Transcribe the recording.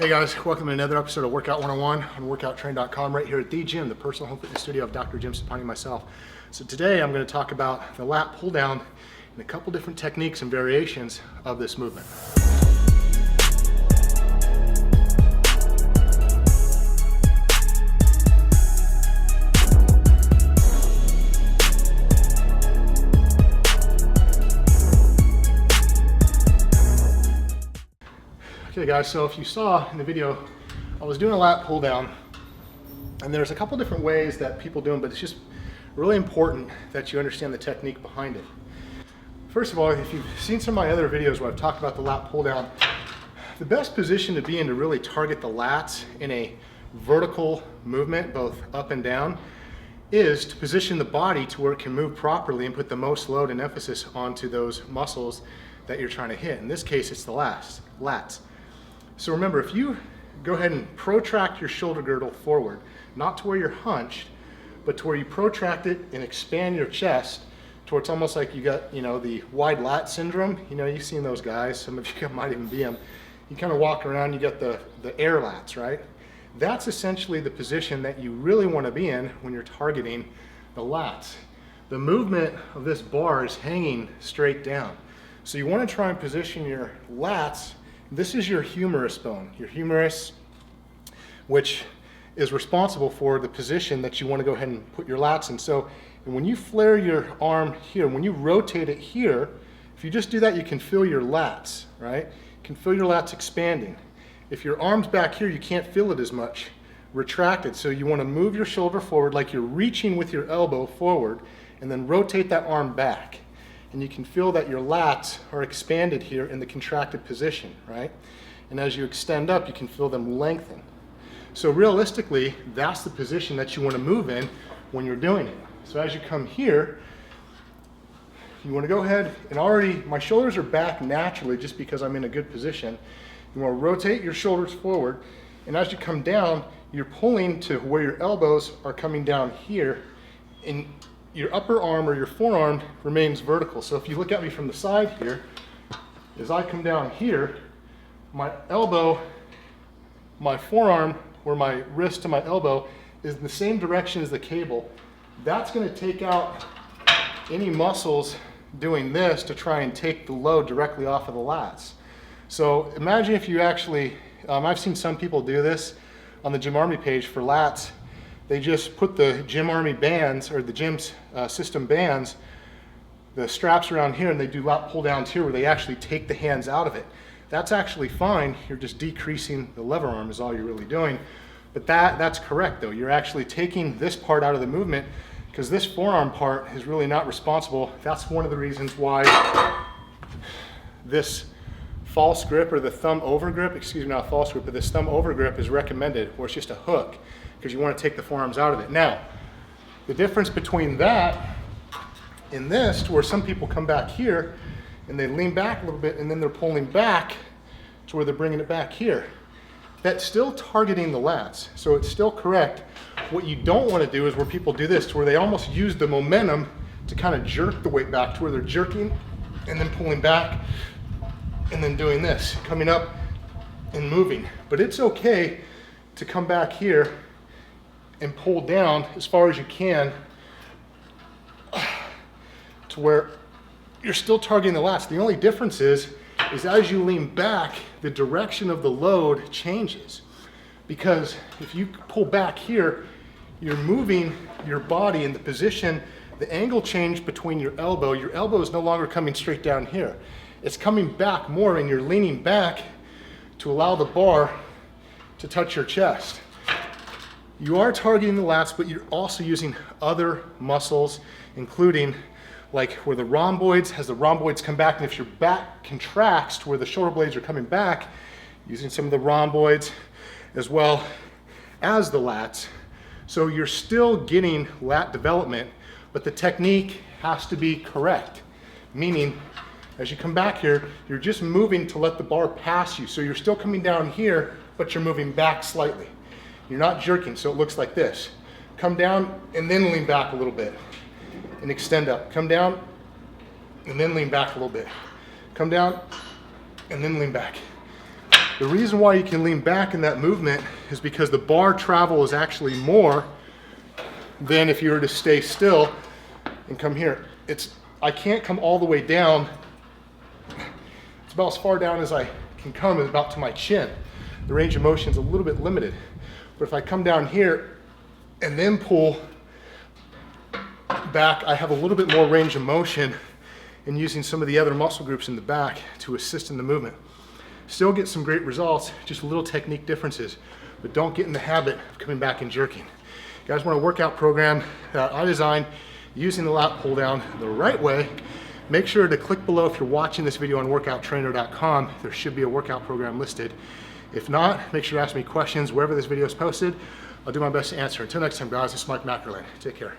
Hey guys, welcome to another episode of Workout 101 on workouttrain.com right here at the gym, the personal home fitness studio of Dr. Jim Sapani myself. So today I'm going to talk about the lat pull down and a couple different techniques and variations of this movement. Okay guys, so if you saw in the video, I was doing a lat pull down, and there's a couple different ways that people do them, but it's just really important that you understand the technique behind it. First of all, if you've seen some of my other videos where I've talked about the lat pull down, the best position to be in to really target the lats in a vertical movement, both up and down, is to position the body to where it can move properly and put the most load and emphasis onto those muscles that you're trying to hit. In this case, it's the lats. So remember, if you go ahead and protract your shoulder girdle forward, not to where you're hunched, but to where you protract it and expand your chest to where it's almost like you got, the wide lat syndrome. You've seen those guys, some of you might even be them. You kind of walk around, you got the air lats, right? That's essentially the position that you really want to be in when you're targeting the lats. The movement of this bar is hanging straight down. So you want to try and position your lats. This is your humerus bone, your humerus, which is responsible for the position that you want to go ahead and put your lats in. So when you flare your arm here, when you rotate it here, if you just do that, you can feel your lats, right? You can feel your lats expanding. If your arm's back here, you can't feel it as much retracted. So you want to move your shoulder forward like you're reaching with your elbow forward, and then rotate that arm back. And you can feel that your lats are expanded here in the contracted position, right? And as you extend up, you can feel them lengthen. So realistically, that's the position that you want to move in when you're doing it. So as you come here, you want to go ahead and my shoulders are back naturally just because I'm in a good position. You want to rotate your shoulders forward, and as you come down, you're pulling to where your elbows are coming down here, and your upper arm or your forearm remains vertical. So if you look at me from the side here, as I come down here, my elbow, my forearm, or my wrist to my elbow is in the same direction as the cable. That's going to take out any muscles doing this to try and take the load directly off of the lats. So imagine if you actually, I've seen some people do this on the Gym Army page for lats. They just put the Gym Army bands, or the gym's system bands, the straps around here, and they do lat pull downs here where they actually take the hands out of it. That's actually fine. You're just decreasing the lever arm is all you're really doing. But that's correct though. You're actually taking this part out of the movement because this forearm part is really not responsible. That's one of the reasons why this false grip or the thumb over grip, not false grip, but this thumb over grip is recommended, where it's just a hook, because you want to take the forearms out of it. Now, the difference between that and this, to where some people come back here and they lean back a little bit and then they're pulling back to where they're bringing it back here. That's still targeting the lats, so it's still correct. What you don't want to do is where people do this, to where they almost use the momentum to kind of jerk the weight back, to where they're jerking and then pulling back and then doing this, coming up and moving. But it's okay to come back here and pull down as far as you can to where you're still targeting the lats. The only difference is as you lean back, the direction of the load changes. Because if you pull back here, you're moving your body in the position, the angle change between your elbow is no longer coming straight down here. It's coming back more, and you're leaning back to allow the bar to touch your chest. You are targeting the lats, but you're also using other muscles, including like where the rhomboids, as the rhomboids come back, and if your back contracts to where the shoulder blades are coming back, using some of the rhomboids as well as the lats. So you're still getting lat development, but the technique has to be correct. Meaning, as you come back here, you're just moving to let the bar pass you. So you're still coming down here, but you're moving back slightly. You're not jerking, so it looks like this. Come down and then lean back a little bit and extend up. Come down and then lean back a little bit. Come down and then lean back. The reason why you can lean back in that movement is because the bar travel is actually more than if you were to stay still and come here. I can't come all the way down. It's about as far down as I can come, is about to my chin. The range of motion is a little bit limited. But if I come down here and then pull back, I have a little bit more range of motion and using some of the other muscle groups in the back to assist in the movement. Still get some great results, just little technique differences, but don't get in the habit of coming back and jerking. You guys want a workout program that I designed using the lat pull down the right way, make sure to click below if you're watching this video on workouttrainer.com. There should be a workout program listed. If not, make sure to ask me questions wherever this video is posted. I'll do my best to answer. Until next time, guys, this is Mike Mackerlin. Take care.